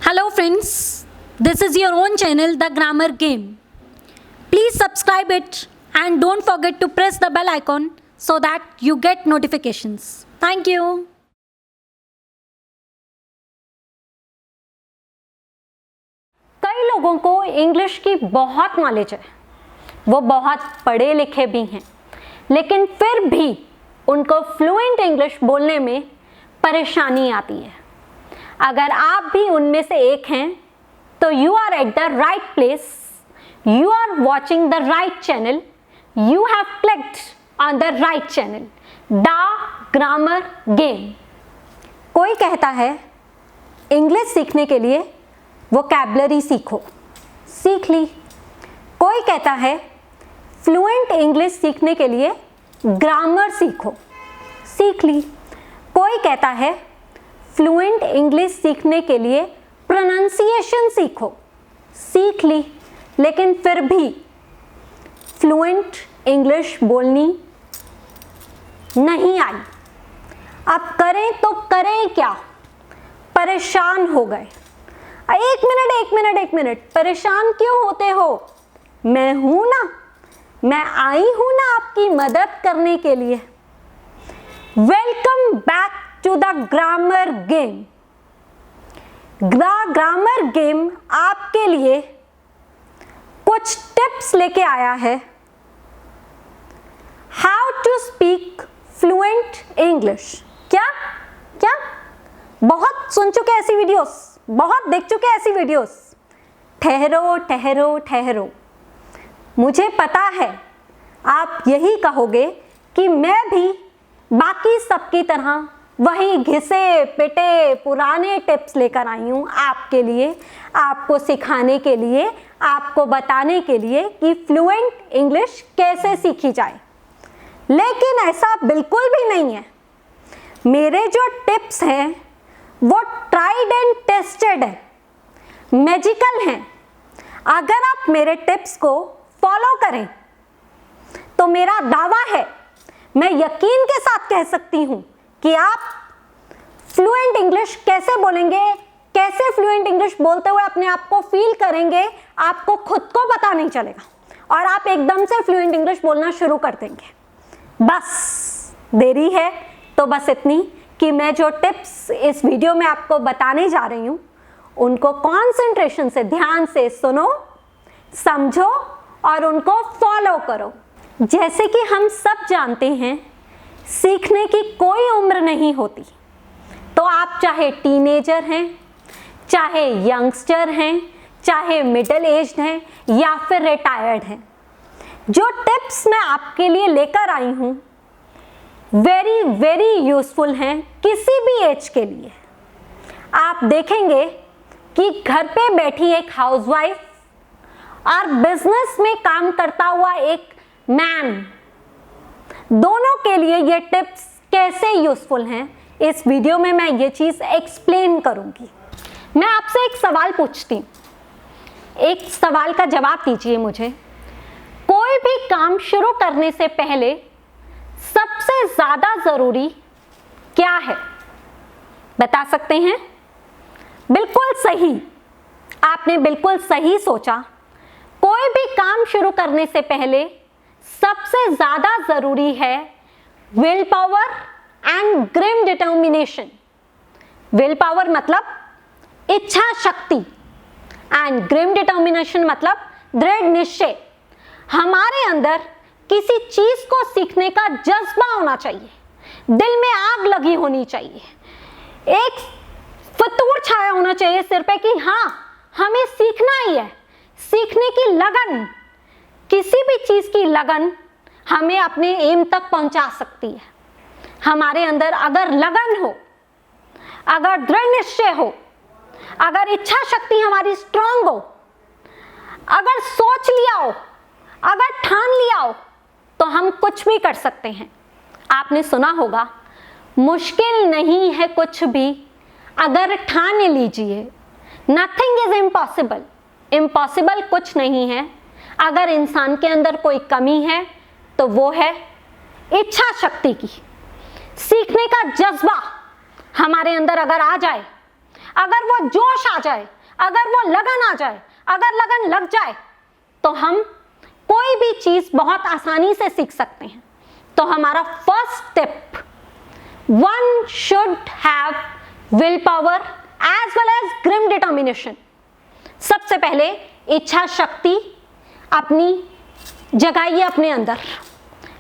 Hello friends, this is your own channel The Grammar Game. Please subscribe it and don't forget to press the bell icon so that you get notifications. Thank you. कई लोगों को English की बहुत knowledge है, वो बहुत पढ़े लिखे भी हैं, लेकिन फिर भी उनको फ्लुएंट इंग्लिश बोलने में परेशानी आती है। अगर आप भी उनमें से एक हैं तो you are at the right place, you are watching the right channel, you have clicked on the right channel, the grammar game. कोई कहता है इंग्लिश सीखने के लिए वोकैबुलरी सीखो, सीख ली। कोई कहता है फ्लुएंट इंग्लिश सीखने के लिए ग्रामर सीखो, सीख ली। कोई कहता है फ्लुएंट इंग्लिश सीखने के लिए प्रोनाउंसिएशन सीखो, सीख ली। लेकिन फिर भी फ्लुएंट इंग्लिश बोलनी नहीं आई। अब करें तो करें क्या? परेशान हो गए। एक मिनट, परेशान क्यों होते हो? मैं हूं ना, मैं आई हूं ना आपकी मदद करने के लिए। Welcome back to the grammar game. The grammar game आपके लिए कुछ टिप्स लेके आया है। How to speak fluent English. क्या क्या बहुत सुन चुके ऐसी वीडियोस, बहुत देख चुके ऐसी वीडियोस। ठहरो, मुझे पता है आप यही कहोगे कि मैं भी बाकी सबकी तरह वही घिसे पिटे पुराने टिप्स लेकर आई हूँ आपके लिए, आपको सिखाने के लिए, आपको बताने के लिए कि फ्लुएंट इंग्लिश कैसे सीखी जाए। लेकिन ऐसा बिल्कुल भी नहीं है। मेरे जो टिप्स हैं वो ट्राइड एंड टेस्टेड है, मैजिकल हैं। अगर आप मेरे टिप्स को फॉलो करें तो मेरा दावा है, मैं यकीन के साथ कह सकती हूं कि आप फ्लुएंट इंग्लिश कैसे बोलेंगे, कैसे फ्लुएंट इंग्लिश बोलते हुए अपने आप को फील करेंगे, आपको खुद को पता नहीं चलेगा और आप एकदम से फ्लुएंट इंग्लिश बोलना शुरू कर देंगे। बस देरी है तो बस इतनी कि मैं जो टिप्स इस वीडियो में आपको बताने जा रही हूँ उनको कंसंट्रेशन से, ध्यान से सुनो, समझो और उनको फॉलो करो। जैसे कि हम सब जानते हैं, सीखने की कोई उम्र नहीं होती। तो आप चाहे टीनेजर हैं, चाहे यंगस्टर हैं, चाहे मिडिल एज्ड हैं या फिर रिटायर्ड हैं, जो टिप्स मैं आपके लिए लेकर आई हूँ वेरी यूजफुल हैं किसी भी एज के लिए। आप देखेंगे कि घर पे बैठी एक हाउसवाइफ और बिजनेस में काम करता हुआ एक मैन, दोनों के लिए ये टिप्स कैसे यूजफुल हैं, इस वीडियो में मैं ये चीज एक्सप्लेन करूंगी। मैं आपसे एक सवाल पूछती हूँ, एक सवाल का जवाब दीजिए मुझे। कोई भी काम शुरू करने से पहले सबसे ज्यादा जरूरी क्या है? बता सकते हैं? बिल्कुल सही, आपने बिल्कुल सही सोचा। कोई भी काम शुरू करने से पहले सबसे ज्यादा जरूरी है will power and grim determination. Will power मतलब इच्छा शक्ति एंड ग्रिम डिटर्मिनेशन मतलब दृढ़ निश्चय। हमारे अंदर किसी चीज को सीखने का जज्बा होना चाहिए, दिल में आग लगी होनी चाहिए, एक फतूर छाया होना चाहिए सिर पे कि हाँ हमें सीखना ही है। सीखने की लगन, किसी भी चीज की लगन हमें अपने एम तक पहुंचा सकती है। हमारे अंदर अगर लगन हो, अगर दृढ़ निश्चय हो, अगर इच्छा शक्ति हमारी स्ट्रांग हो, अगर सोच लिया हो, अगर ठान लिया हो, तो हम कुछ भी कर सकते हैं। आपने सुना होगा, मुश्किल नहीं है कुछ भी अगर ठान लीजिए। Nothing is impossible. इम्पॉसिबल कुछ नहीं है। अगर इंसान के अंदर कोई कमी है तो वो है इच्छा शक्ति की। सीखने का जज्बा हमारे अंदर अगर आ जाए, अगर वो जोश आ जाए, अगर वो लगन आ जाए, अगर लगन लग जाए, तो हम कोई भी चीज बहुत आसानी से सीख सकते हैं। तो हमारा first step, one should have will power as well as grim determination. सबसे पहले इच्छा शक्ति अपनी जगाइए अपने अंदर,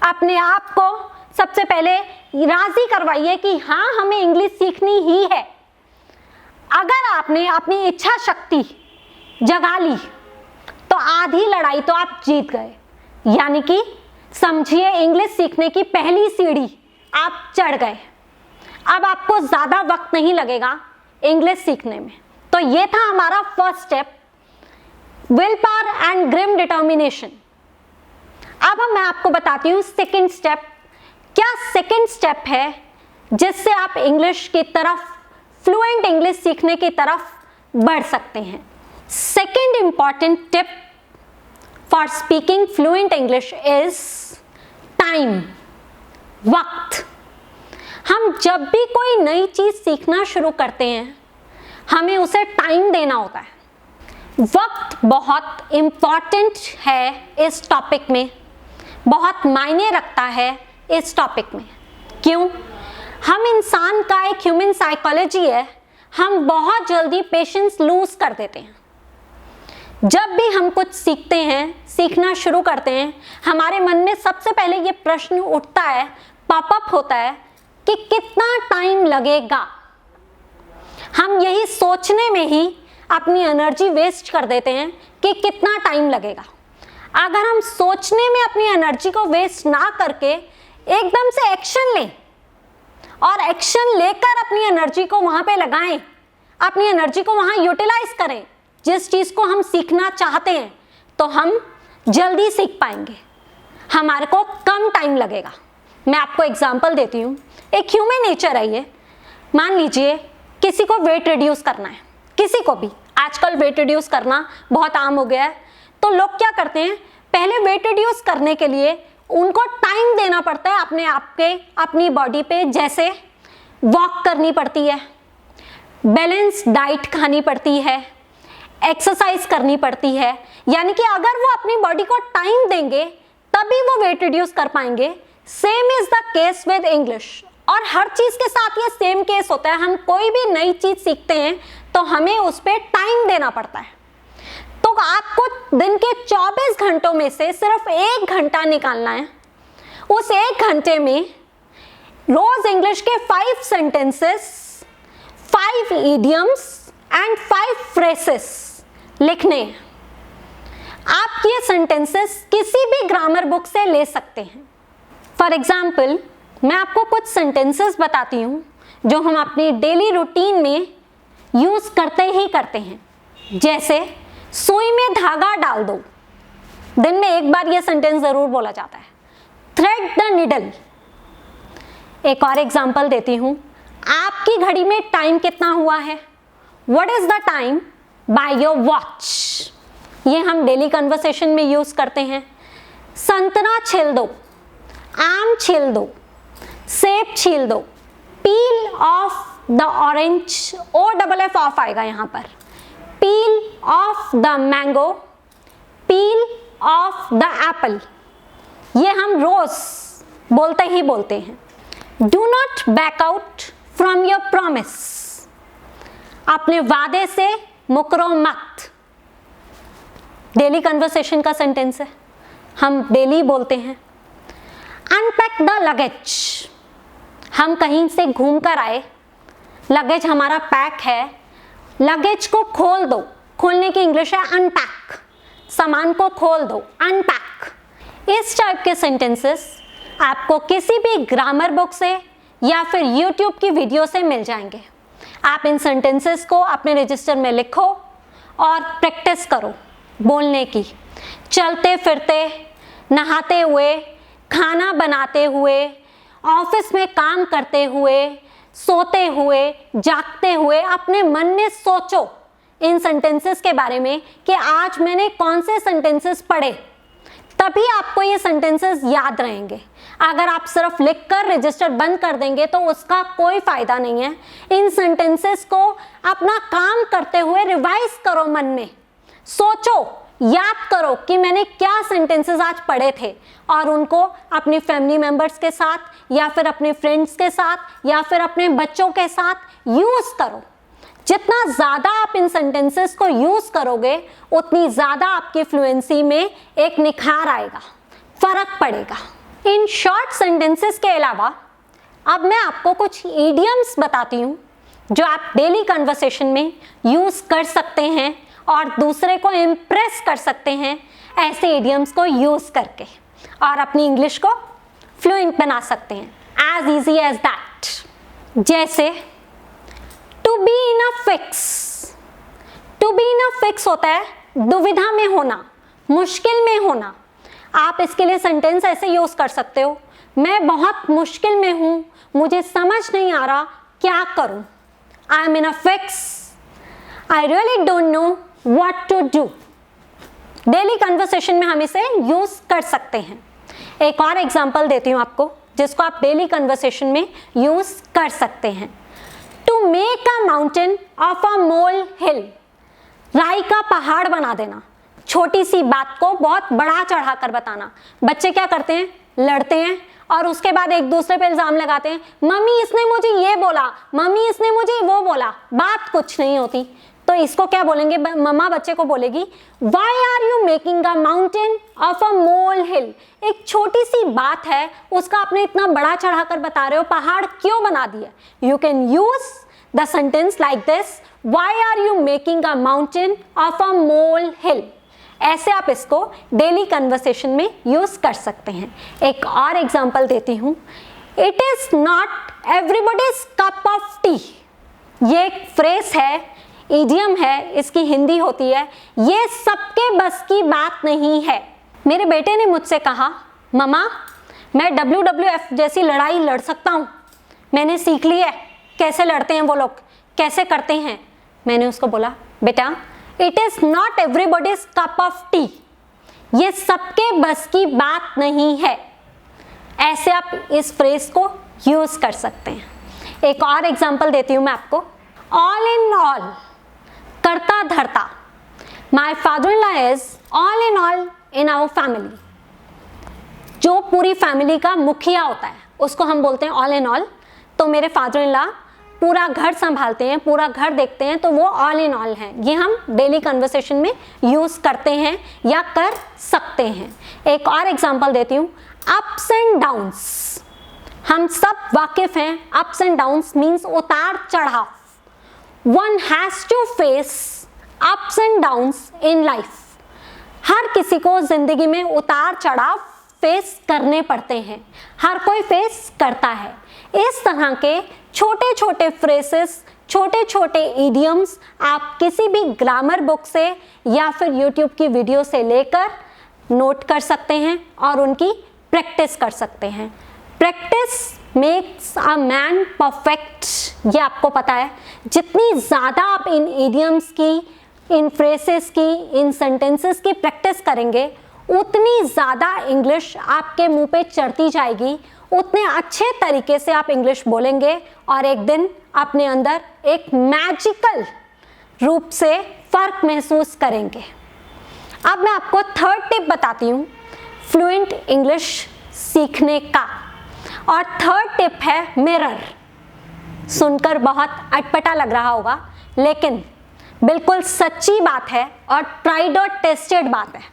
अपने आप को सबसे पहले राजी करवाइए कि हाँ, हमें इंग्लिश सीखनी ही है। अगर आपने अपनी इच्छा शक्ति जगा ली तो आधी लड़ाई तो आप जीत गए, यानी कि समझिए इंग्लिश सीखने की पहली सीढ़ी आप चढ़ गए। अब आपको ज्यादा वक्त नहीं लगेगा इंग्लिश सीखने में। तो ये था हमारा first step, will power and grim determination. अब मैं आपको बताती हूँ सेकंड स्टेप। क्या सेकंड स्टेप है जिससे आप इंग्लिश की तरफ, फ्लुएंट इंग्लिश सीखने की तरफ बढ़ सकते हैं? Second important tip for speaking fluent English is time, वक्त। हम जब भी कोई नई चीज सीखना शुरू करते हैं, हमें उसे टाइम देना होता है। वक्त बहुत इंपॉर्टेंट है इस टॉपिक में, बहुत मायने रखता है इस टॉपिक में। क्यों? हम इंसान का एक ह्यूमन साइकोलॉजी है, हम बहुत जल्दी पेशेंस लूज कर देते हैं। जब भी हम कुछ सीखते हैं, सीखना शुरू करते हैं, हमारे मन में सबसे पहले ये प्रश्न उठता है, पॉपअप होता है कि कितना टाइम लगेगा। हम यही सोचने में ही अपनी एनर्जी वेस्ट कर देते हैं कि कितना टाइम लगेगा। अगर हम सोचने में अपनी एनर्जी को वेस्ट ना करके एकदम से एक्शन लें और एक्शन लेकर अपनी एनर्जी को वहां पे लगाएं, अपनी एनर्जी को वहां यूटिलाइज करें जिस चीज को हम सीखना चाहते हैं, तो हम जल्दी सीख पाएंगे, हमारे को कम टाइम लगेगा। मैं आपको एग्जांपल देती हूँ। एक ह्यूमन नेचर है ये। मान लीजिए किसी को वेट रिड्यूस करना है, किसी को भी, आजकल वेट रिड्यूस करना बहुत आम हो गया है। तो लोग क्या करते हैं, पहले वेट रिड्यूस करने के लिए उनको टाइम देना पड़ता है अपने आप के, अपनी बॉडी पे। जैसे वॉक करनी पड़ती है, बैलेंस डाइट खानी पड़ती है, एक्सरसाइज करनी पड़ती है। यानी कि अगर वो अपनी बॉडी को टाइम देंगे तभी वो वेट रिड्यूस कर पाएंगे। Same is the case with English. और हर चीज के साथ ये सेम केस होता है। हम कोई भी नई चीज सीखते हैं तो हमें उस पर टाइम देना पड़ता है। तो आपको दिन के 24 घंटों में से सिर्फ 1 घंटा निकालना है। उस 1 घंटे में रोज इंग्लिश के 5 सेंटेंसेस, 5 इडियम्स एंड 5 फ्रेसेस लिखने हैं। आप ये सेंटेंसेस किसी भी ग्रामर बुक से ले सकते हैं। फॉर एग्जाम्पल, मैं आपको कुछ सेंटेंसेस बताती हूँ जो हम अपनी डेली रूटीन में यूज करते ही करते हैं। जैसे सुई में धागा डाल दो, दिन में 1 बार यह सेंटेंस जरूर बोला जाता है। Thread the needle. एक और एग्जांपल देती हूं, आपकी घड़ी में टाइम कितना हुआ है? What is the time by your watch. ये हम डेली कन्वर्सेशन में यूज करते हैं। संतरा छील दो, आम छील दो, सेब छील दो। पील of the orange, OFF of आएगा यहाँ पर। पील of the mango, peel of the Apple. ये हम रोज बोलते ही बोलते हैं। Do not back out from your promise. अपने वादे से मुकरो मत। डेली कन्वर्सेशन का सेंटेंस है, हम डेली बोलते हैं। Unpack the luggage. हम कहीं से घूम कर आए, लगेज हमारा पैक है, लगेज को खोल दो। खोलने की इंग्लिश है अनपैक। सामान को खोल दो, अनपैक। इस टाइप के सेंटेंसेस आपको किसी भी ग्रामर बुक से या फिर YouTube की वीडियो से मिल जाएंगे। आप इन सेंटेंसेस को अपने रजिस्टर में लिखो और प्रैक्टिस करो बोलने की। चलते फिरते, नहाते हुए, खाना बनाते हुए, ऑफिस में काम करते हुए, सोते हुए, जागते हुए अपने मन में सोचो इन सेंटेंसेस के बारे में कि आज मैंने कौन से सेंटेंसेस पढ़े। तभी आपको ये सेंटेंसेस याद रहेंगे। अगर आप सिर्फ लिखकर रजिस्टर बंद कर देंगे तो उसका कोई फायदा नहीं है। इन सेंटेंसेस को अपना काम करते हुए रिवाइज करो, मन में सोचो, याद करो कि मैंने क्या सेंटेंसेस आज पढ़े थे, और उनको अपनी फैमिली मेंबर्स के साथ या फिर अपने फ्रेंड्स के साथ या फिर अपने बच्चों के साथ यूज करो। जितना ज़्यादा आप इन सेंटेंसेस को यूज करोगे उतनी ज़्यादा आपकी फ्लुएंसी में एक निखार आएगा, फर्क पड़ेगा। इन शॉर्ट सेंटेंसेस के अलावा अब मैं आपको कुछ इडियम्स बताती हूँ जो आप डेली कन्वर्सेशन में यूज कर सकते हैं और दूसरे को इम्प्रेस कर सकते हैं ऐसे इडियम्स को यूज करके, और अपनी इंग्लिश को फ्लुएंट बना सकते हैं एज इजी एज दैट। जैसे to be in a fix. To be in a fix होता है दुविधा में होना, मुश्किल में होना। आप इसके लिए सेंटेंस ऐसे यूज कर सकते हो, मैं बहुत मुश्किल में हूँ, मुझे समझ नहीं आ रहा क्या करूँ। I am in a fix, I really don't know what to do. Daily conversation में हम इसे यूज कर सकते हैं। एक और एग्जांपल देती हूँ आपको जिसको आप डेली कन्वर्सेशन में यूज कर सकते हैं। To make a mountain of a molehill. राई का पहाड़ बना देना, छोटी सी बात को बहुत बड़ा चढ़ाकर बताना। बच्चे क्या करते हैं, लड़ते हैं और उसके बाद एक दूसरे पे इल्जाम लगाते हैं, मम्मी इसने मुझे ये बोला, मम्मी इसने मुझे वो बोला, बात कुछ नहीं होती। तो इसको क्या बोलेंगे, मम्मा बच्चे को बोलेगी, why are you making a mountain of a molehill. एक छोटी सी बात है उसका आपने इतना बड़ा चढ़ाकर बता रहे हो, पहाड़ क्यों बना दिया। You can use the sentence like this, why are you making a mountain of a molehill. ऐसे आप इसको डेली कन्वर्सेशन में यूज कर सकते हैं। एक और एग्जांपल देती हूँ, it is not everybody's cup of T. ये एक फ्रेज है, इडियम है, इसकी हिंदी होती है, ये सबके बस की बात नहीं है। मेरे बेटे ने मुझसे कहा, मम्मा मैं WWF जैसी लड़ाई लड़ सकता हूँ, मैंने सीख ली है कैसे लड़ते हैं वो लोग, कैसे करते हैं। मैंने उसको बोला, बेटा it is not everybody's cup of T, ये सबके बस की बात नहीं है। ऐसे आप इस फ्रेज को यूज कर सकते हैं। एक और एग्जांपल देती हूँ मैं आपको, ऑल इन ऑल, करता धरता। My father in law is all in our family. जो पूरी फैमिली का मुखिया होता है उसको हम बोलते हैं ऑल इन ऑल। तो मेरे फादर इन लॉ पूरा घर संभालते हैं, पूरा घर देखते हैं, तो वो ऑल इन ऑल हैं। ये हम डेली कन्वर्सेशन में यूज करते हैं या कर सकते हैं। एक और एग्जांपल देती हूँ, अप्स एंड डाउन्स। हम सब वाकिफ हैं, अप्स एंड डाउन्स मीन्स उतार चढ़ाव। One has to face ups and downs in life. हर किसी को जिंदगी में उतार चढ़ाव फेस करने पड़ते हैं, हर कोई फेस करता है। इस तरह के छोटे छोटे फ्रेसेस, छोटे छोटे इडियम्स आप किसी भी ग्रामर बुक से या फिर यूट्यूब की वीडियो से लेकर नोट कर सकते हैं और उनकी प्रैक्टिस कर सकते हैं। Practice makes a man perfect, ये आपको पता है। जितनी ज़्यादा आप इन इडियम्स की, इन फ्रेसेस की, इन सेंटेंसेस की प्रैक्टिस करेंगे उतनी ज़्यादा इंग्लिश आपके मुंह पे चढ़ती जाएगी, उतने अच्छे तरीके से आप इंग्लिश बोलेंगे और एक दिन अपने अंदर एक मैजिकल रूप से फ़र्क महसूस करेंगे। अब मैं आपको थर्ड टिप बताती हूँ फ्लुएंट इंग्लिश सीखने का, और थर्ड टिप है मिरर। सुनकर बहुत अटपटा लग रहा होगा लेकिन बिल्कुल सच्ची बात है और ट्राइड और टेस्टेड बात है।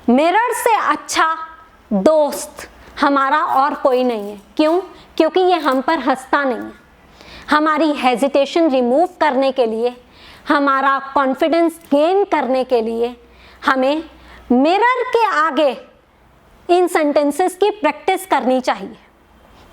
मिरर से अच्छा दोस्त हमारा और कोई नहीं है। क्यों? क्योंकि ये हम पर हंसता नहीं है। हमारी हेजिटेशन रिमूव करने के लिए, हमारा कॉन्फिडेंस गेन करने के लिए हमें मिरर के आगे इन सेंटेंसेस की प्रैक्टिस करनी चाहिए।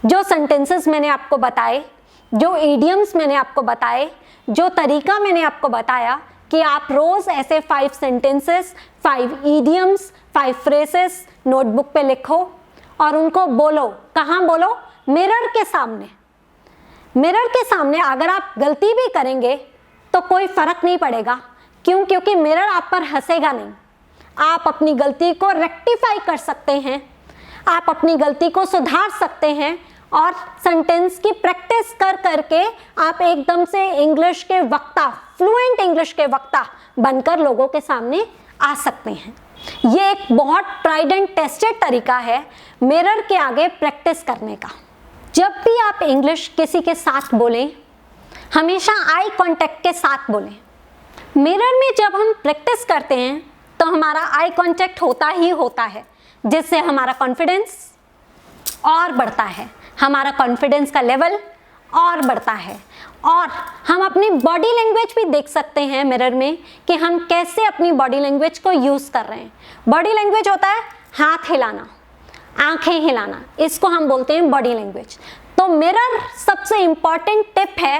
जो सेंटेंसेस मैंने आपको बताए, जो इडियम्स मैंने आपको बताए, जो तरीका मैंने आपको बताया कि आप रोज़ ऐसे 5 सेंटेंसेस, 5 इडियम्स, 5 फ्रेसेस नोटबुक पे लिखो और उनको बोलो। कहाँ बोलो? मिरर के सामने। मिरर के सामने अगर आप गलती भी करेंगे तो कोई फ़र्क नहीं पड़ेगा। क्यों? क्योंकि मिरर आप पर हंसेगा नहीं। आप अपनी गलती को रेक्टिफाई कर सकते हैं, आप अपनी गलती को सुधार सकते हैं और सेंटेंस की प्रैक्टिस कर करके आप एकदम से इंग्लिश के वक्ता, फ्लुएंट इंग्लिश के वक्ता बनकर लोगों के सामने आ सकते हैं। ये एक बहुत ट्राइड एंड टेस्टेड तरीका है मिरर के आगे प्रैक्टिस करने का। जब भी आप इंग्लिश किसी के साथ बोलें, हमेशा आई कांटेक्ट के साथ बोलें। मिरर में जब हम प्रैक्टिस करते हैं तो हमारा आई कांटेक्ट होता ही होता है, जिससे हमारा कॉन्फिडेंस और बढ़ता है, हमारा कॉन्फिडेंस का लेवल और बढ़ता है और हम अपनी बॉडी लैंग्वेज भी देख सकते हैं मिरर में कि हम कैसे अपनी बॉडी लैंग्वेज को यूज़ कर रहे हैं। बॉडी लैंग्वेज होता है हाथ हिलाना, आंखें हिलाना, इसको हम बोलते हैं बॉडी लैंग्वेज। तो मिरर सबसे इम्पॉर्टेंट टिप है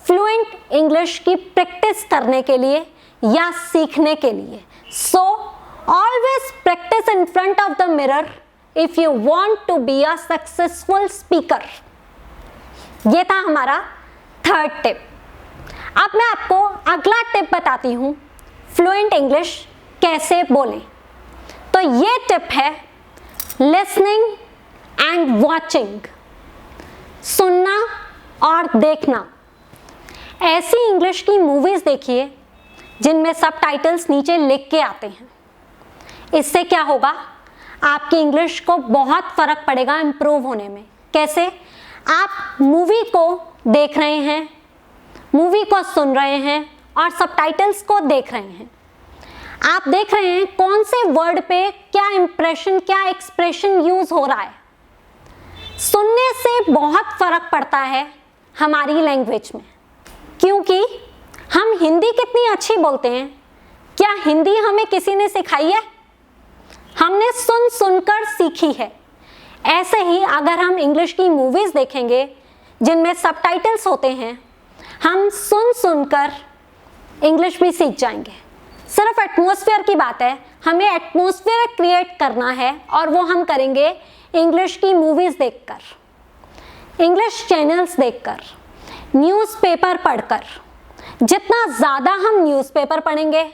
फ्लुएंट इंग्लिश की प्रैक्टिस करने के लिए या सीखने के लिए। So always practice in front of the mirror if you want to be a successful speaker. ये था हमारा थर्ड टिप। अब मैं आपको अगला टिप बताती हूँ फ्लुएंट इंग्लिश कैसे बोलें। तो ये टिप है लिसनिंग एंड वॉचिंग, सुनना और देखना। ऐसी इंग्लिश की मूवीज़ देखिए जिनमें सबटाइटल्स नीचे लिख के आते हैं। इससे क्या होगा, आपकी इंग्लिश को बहुत फ़र्क पड़ेगा इम्प्रूव होने में। कैसे? आप मूवी को देख रहे हैं, मूवी को सुन रहे हैं और सबटाइटल्स को देख रहे हैं। आप देख रहे हैं कौन से वर्ड पे क्या इंप्रेशन, क्या एक्सप्रेशन यूज़ हो रहा है। सुनने से बहुत फ़र्क पड़ता है हमारी लैंग्वेज में, क्योंकि हम हिंदी कितनी अच्छी बोलते हैं। क्या हिंदी हमें किसी ने सिखाई है? हमने सुन सुनकर सीखी है। ऐसे ही अगर हम इंग्लिश की मूवीज़ देखेंगे जिनमें सबटाइटल्स होते हैं, हम सुन सुनकर इंग्लिश भी सीख जाएंगे। सिर्फ एटमॉस्फेयर की बात है, हमें एटमॉस्फेयर क्रिएट करना है और वो हम करेंगे इंग्लिश की मूवीज़ देखकर, इंग्लिश चैनल्स देखकर, न्यूज़पेपर पढ़कर। जितना ज़्यादा हम न्यूज़पेपर पढ़ेंगे,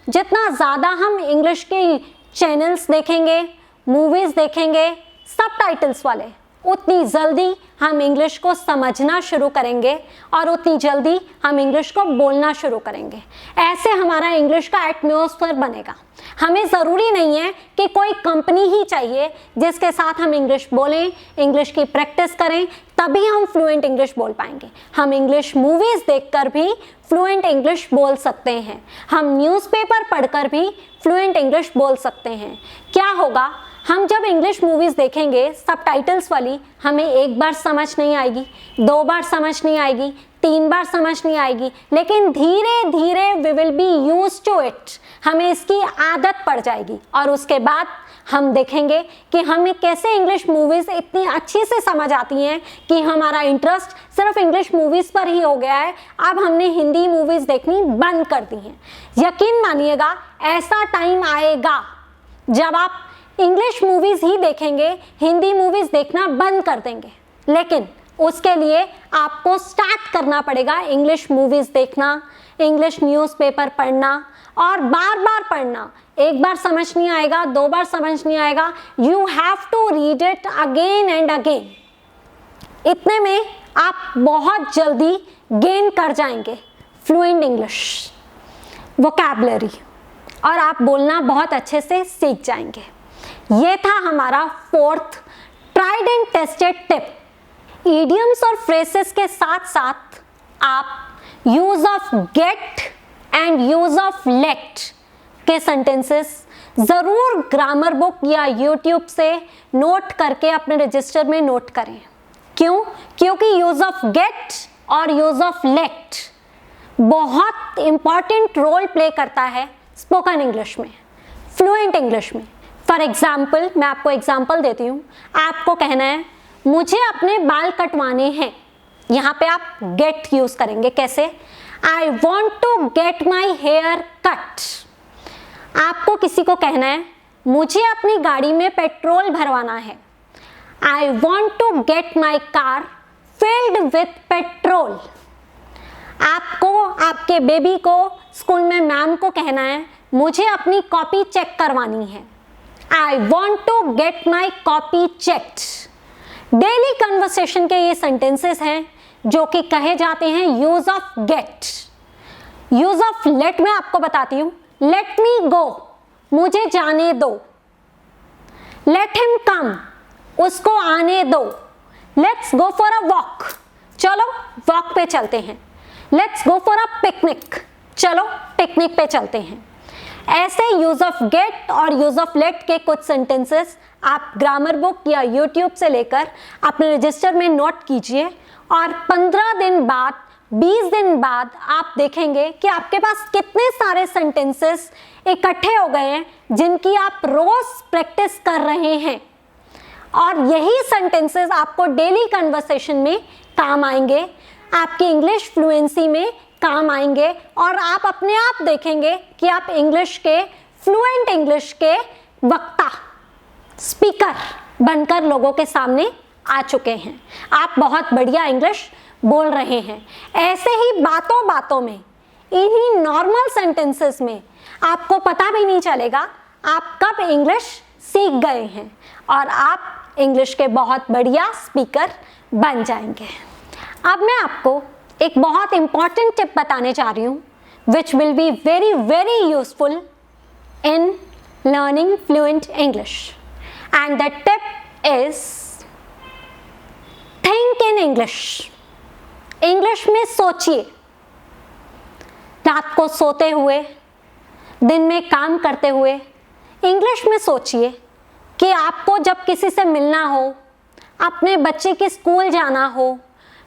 जितना ज़्यादा हम इंग्लिश के चैनल्स देखेंगे, मूवीज़ देखेंगे सबटाइटल्स वाले, उतनी जल्दी हम इंग्लिश को समझना शुरू करेंगे और उतनी जल्दी हम इंग्लिश को बोलना शुरू करेंगे। ऐसे हमारा इंग्लिश का एटमॉस्फेयर बनेगा। हमें ज़रूरी नहीं है कि कोई कंपनी ही चाहिए जिसके साथ हम इंग्लिश बोलें, इंग्लिश की प्रैक्टिस करें, तभी हम फ्लुएंट इंग्लिश बोल पाएंगे। हम इंग्लिश मूवीज़ देखकर भी फ्लुएंट इंग्लिश बोल सकते हैं, हम न्यूज़पेपर पढ़कर भी फ्लुएंट इंग्लिश बोल सकते हैं। क्या होगा, हम जब इंग्लिश मूवीज़ देखेंगे सबटाइटल्स वाली, हमें एक बार समझ नहीं आएगी, 2 बार समझ नहीं आएगी, 3 बार समझ नहीं आएगी, लेकिन धीरे धीरे we will be used to it. हमें इसकी आदत पड़ जाएगी और उसके बाद हम देखेंगे कि हमें कैसे इंग्लिश मूवीज़ इतनी अच्छी से समझ आती हैं कि हमारा इंटरेस्ट सिर्फ इंग्लिश मूवीज़ पर ही हो गया है। अब हमने हिंदी मूवीज़ देखनी बंद कर दी हैं। यकीन मानिएगा, ऐसा टाइम आएगा जब आप इंग्लिश मूवीज़ ही देखेंगे, हिंदी मूवीज़ देखना बंद कर देंगे। लेकिन उसके लिए आपको स्टार्ट करना पड़ेगा इंग्लिश मूवीज़ देखना, इंग्लिश न्यूज़पेपर पढ़ना और बार बार पढ़ना। एक बार समझ नहीं आएगा, 2 बार समझ नहीं आएगा, you have to read it again and again. इतने में आप बहुत जल्दी गेन कर जाएंगे फ्लुएंट इंग्लिश वोकैबुलरी और आप बोलना बहुत अच्छे से सीख जाएंगे। ये था हमारा 4th tried and tested tip. Idioms और फ्रेसेस के साथ साथ आप use of get and use of let के सेंटेंसेस ज़रूर ग्रामर बुक या यूट्यूब से नोट करके अपने रजिस्टर में नोट करें। क्यों? क्योंकि यूज ऑफ गेट और यूज ऑफ लेट बहुत इंपॉर्टेंट रोल प्ले करता है स्पोकन इंग्लिश में, फ्लुएंट इंग्लिश में। फॉर एग्जाम्पल, मैं आपको एग्जाम्पल देती हूँ। आपको कहना है मुझे अपने बाल कटवाने हैं, यहाँ पे आप गेट यूज करेंगे। कैसे? I want to get my hair cut. आपको किसी को कहना है मुझे अपनी गाड़ी में पेट्रोल भरवाना है, I want to get my car filled with petrol. आपको आपके बेबी को स्कूल में मैम को कहना है मुझे अपनी कॉपी चेक करवानी है। I want to get my copy checked. Daily conversation के ये सेंटेंसेस हैं जो कि कहे जाते हैं use of get. Use of let में आपको बताती हूं। लेट मी गो, मुझे जाने दो। लेट हिम कम, उसको आने दो। Let's go for a walk, चलो वॉक पे चलते हैं। Let's go for a picnic, चलो पिकनिक पे चलते हैं। ऐसे यूज ऑफ गेट और यूज ऑफ लेट के कुछ सेंटेंसेस आप ग्रामर बुक या यूट्यूब से लेकर अपने रजिस्टर में नोट कीजिए और 15 दिन बाद 20 दिन बाद आप देखेंगे कि आपके पास कितने सारे सेंटेंसेस इकट्ठे हो गए हैं जिनकी आप रोज प्रैक्टिस कर रहे हैं। और यही सेंटेंसेस आपको डेली कन्वर्सेशन में काम आएंगे, आपकी इंग्लिश फ्लुएंसी में काम आएंगे और आप अपने आप देखेंगे कि आप इंग्लिश के फ्लुएंट इंग्लिश के वक्ता स्पीकर बनकर लोगों के सामने आ चुके हैं। आप बहुत बढ़िया इंग्लिश बोल रहे हैं। ऐसे ही बातों बातों में, इन्हीं नॉर्मल सेंटेंसेस में आपको पता भी नहीं चलेगा आप कब इंग्लिश सीख गए हैं और आप इंग्लिश के बहुत बढ़िया स्पीकर बन जाएंगे। अब मैं आपको एक बहुत इंपॉर्टेंट टिप बताने जा रही हूँ which will be very very useful in learning fluent English and the tip is think in English. English में सोचिए। रात को सोते हुए, दिन में काम करते हुए इंग्लिश में सोचिए कि आपको जब किसी से मिलना हो, अपने बच्चे के स्कूल जाना हो,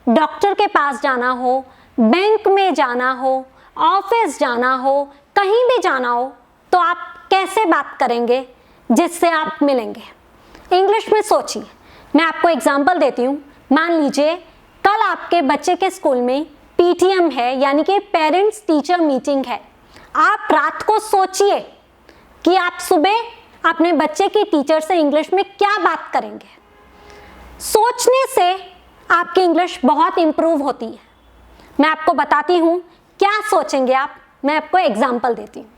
डॉक्टर के पास जाना हो, बैंक में जाना हो, ऑफिस जाना हो, कहीं भी जाना हो, तो आप कैसे बात करेंगे जिससे आप मिलेंगे। इंग्लिश में सोचिए। मैं आपको एग्जांपल देती हूँ। मान लीजिए कल आपके बच्चे के स्कूल में पीटीएम है, यानी कि पेरेंट्स टीचर मीटिंग है। आप रात को सोचिए कि आप सुबह अपने बच्चे की टीचर से इंग्लिश में क्या बात करेंगे। सोचने से आपकी इंग्लिश बहुत इम्प्रूव होती है। मैं आपको बताती हूँ क्या सोचेंगे आप। मैं आपको एग्जाम्पल देती हूँ।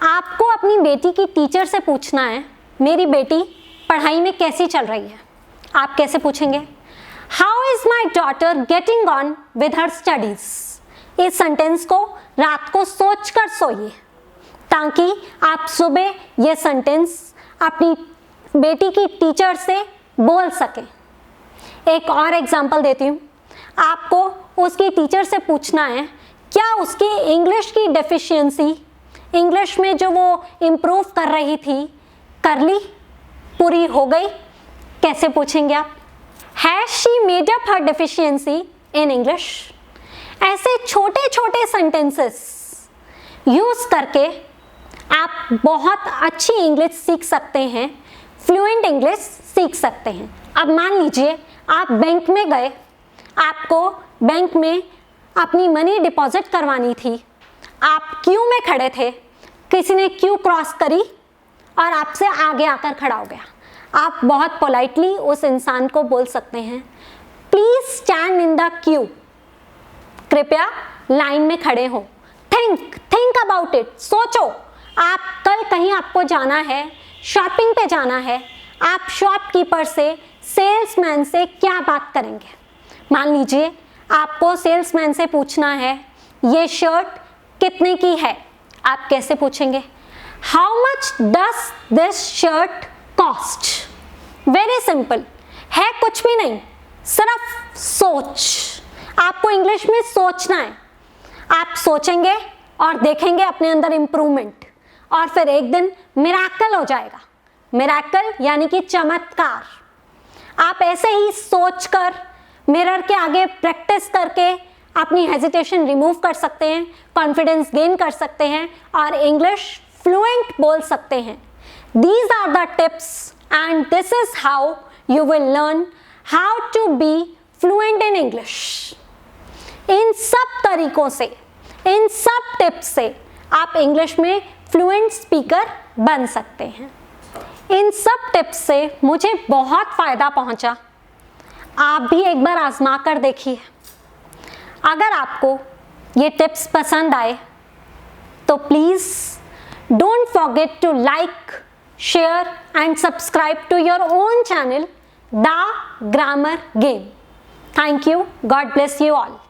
आपको अपनी बेटी की टीचर से पूछना है, मेरी बेटी पढ़ाई में कैसी चल रही है। आप कैसे पूछेंगे? How is my daughter getting on with her studies. इस सेंटेंस को रात को सोच कर सोइए ताकि आप सुबह ये सेंटेंस अपनी बेटी की टीचर से बोल सकें। एक और एग्जाम्पल देती हूँ। आपको उसकी टीचर से पूछना है क्या उसकी इंग्लिश की डेफिशिएंसी, इंग्लिश में जो वो इम्प्रूव कर रही थी, कर ली, पूरी हो गई। कैसे पूछेंगे आप? Has she made up her deficiency in English. ऐसे छोटे छोटे सेंटेंसेस यूज करके आप बहुत अच्छी इंग्लिश सीख सकते हैं, फ्लुएंट इंग्लिश सीख सकते हैं। अब मान लीजिए आप बैंक में गए, आपको बैंक में अपनी मनी डिपॉजिट करवानी थी। आप क्यू में खड़े थे, किसी ने क्यू क्रॉस करी और आपसे आगे आकर खड़ा हो गया। आप बहुत पोलाइटली उस इंसान को बोल सकते हैं, please stand in the Q. कृपया लाइन में खड़े हो। Think about it. सोचो, आप कल कहीं आपको जाना है, शॉपिंग पे जाना है, आप शॉपकीपर से, सेल्समैन से क्या बात करेंगे। मान लीजिए आपको सेल्समैन से पूछना है ये शर्ट कितने की है। आप कैसे पूछेंगे? How much does this shirt cost. Very simple है, कुछ भी नहीं, सिर्फ सोच। आपको इंग्लिश में सोचना है। आप सोचेंगे और देखेंगे अपने अंदर इम्प्रूवमेंट और फिर एक दिन मिराकल हो जाएगा। मिराकल यानी कि चमत्कार। आप ऐसे ही सोचकर मिरर के आगे प्रैक्टिस करके अपनी हेजिटेशन रिमूव कर सकते हैं, कॉन्फिडेंस गेन कर सकते हैं और इंग्लिश फ्लुएंट बोल सकते हैं। These are the tips and this is how you will learn how to be fluent in English. इन सब तरीकों से, इन सब टिप्स से आप इंग्लिश में फ्लुएंट स्पीकर बन सकते हैं। इन सब टिप्स से मुझे बहुत फ़ायदा पहुंचा। आप भी एक बार आजमा कर देखिए। अगर आपको ये टिप्स पसंद आए तो please Don't forget to like, share and subscribe to your own channel, The Grammar Game. Thank you. God bless you all.